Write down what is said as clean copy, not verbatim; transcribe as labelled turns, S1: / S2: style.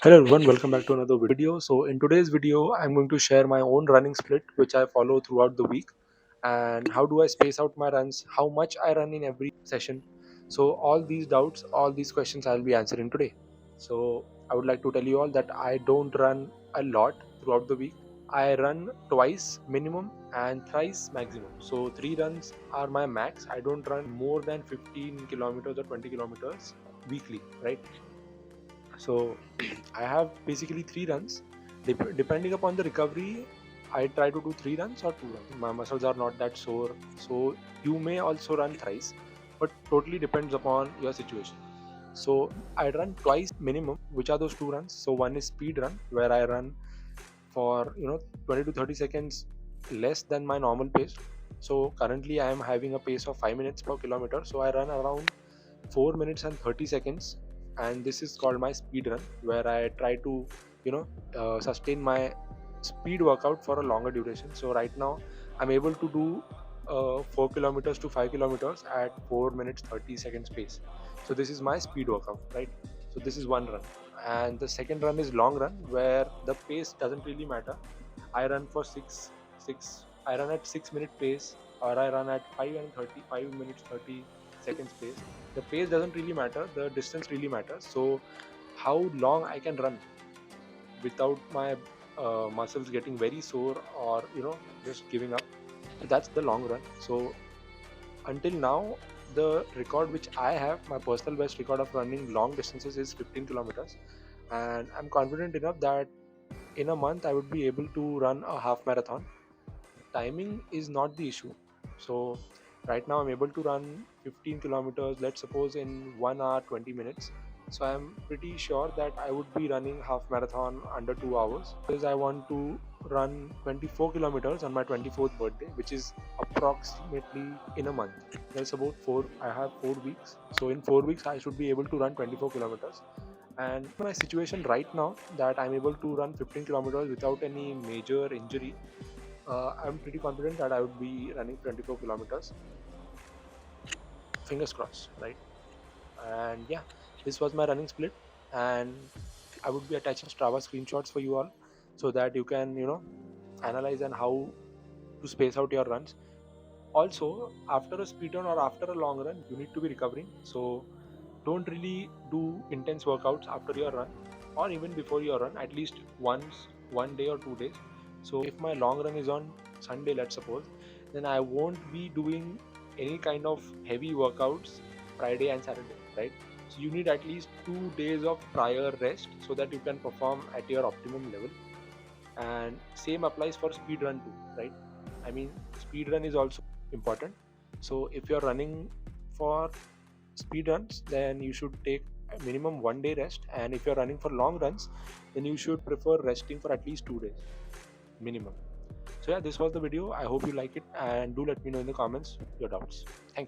S1: Hello everyone, welcome back to another video. So in today's video, I'm going to share my own running split which I follow throughout the week, and how do I space out my runs, how much I run in every session. So all these doubts, all these questions I'll be answering today. So I would like to tell you all that I don't run a lot throughout the week. I run twice minimum and thrice maximum. So 3 runs are my max. I don't run more than 15 kilometers or 20 kilometers weekly, right? So I have basically 3 runs. Depending upon the recovery, I try to do 3 runs or 2 runs. My muscles are not that sore, so you may also run thrice, but totally depends upon your situation. So I run twice minimum. Which are those 2 runs? So one is speed run, where I run for 20 to 30 seconds less than my normal pace. So currently I am having a pace of 5 minutes per kilometer. So I run around 4 minutes and 30 seconds, and this is called my speed run, where I try to sustain my speed workout for a longer duration. So right now I'm able to do 4 kilometers to 5 kilometers at 4 minutes 30 seconds pace. So this is my speed workout, right? So this is one run. And the second run is long run, where the pace doesn't really matter. I run for 6 I run at 6 minute pace, or I run at 5 minutes 30 seconds pace. The pace doesn't really matter, the distance really matters. So how long I can run without my muscles getting very sore, or just giving up. So that's the long run. So until now, the record which I have, my personal best record of running long distances, is 15 kilometers, and I'm confident enough that in a month I would be able to run a half marathon. Timing is not the issue. So right now I'm able to run 15 kilometers, let's suppose, in 1 hour 20 minutes. So I'm pretty sure that I would be running half marathon under 2 hours, because I want to run 24 kilometers on my 24th birthday, which is approximately in a month. That's about 4 I have 4 weeks. So in 4 weeks I should be able to run 24 kilometers. And my situation right now, that I'm able to run 15 kilometers without any major injury, I'm pretty confident that I would be running 24 kilometers. Fingers crossed, right? And yeah, this was my running split, and I would be attaching Strava screenshots for you all, so that you can analyze and how to space out your runs. Also, after a speed run or after a long run, you need to be recovering. So don't really do intense workouts after your run, or even before your run, at least once, 1 day or 2 days. So if my long run is on Sunday, let's suppose, then I won't be doing any kind of heavy workouts Friday and Saturday, right? So you need at least 2 days of prior rest, so that you can perform at your optimum level. And same applies for speed run too, right? I mean, speed run is also important. So if you're running for speed runs, then you should take a minimum 1 day rest, and if you're running for long runs, then you should prefer resting for at least 2 days minimum. So yeah, this was the video. I hope you like it, and do let me know in the comments your doubts. Thank you.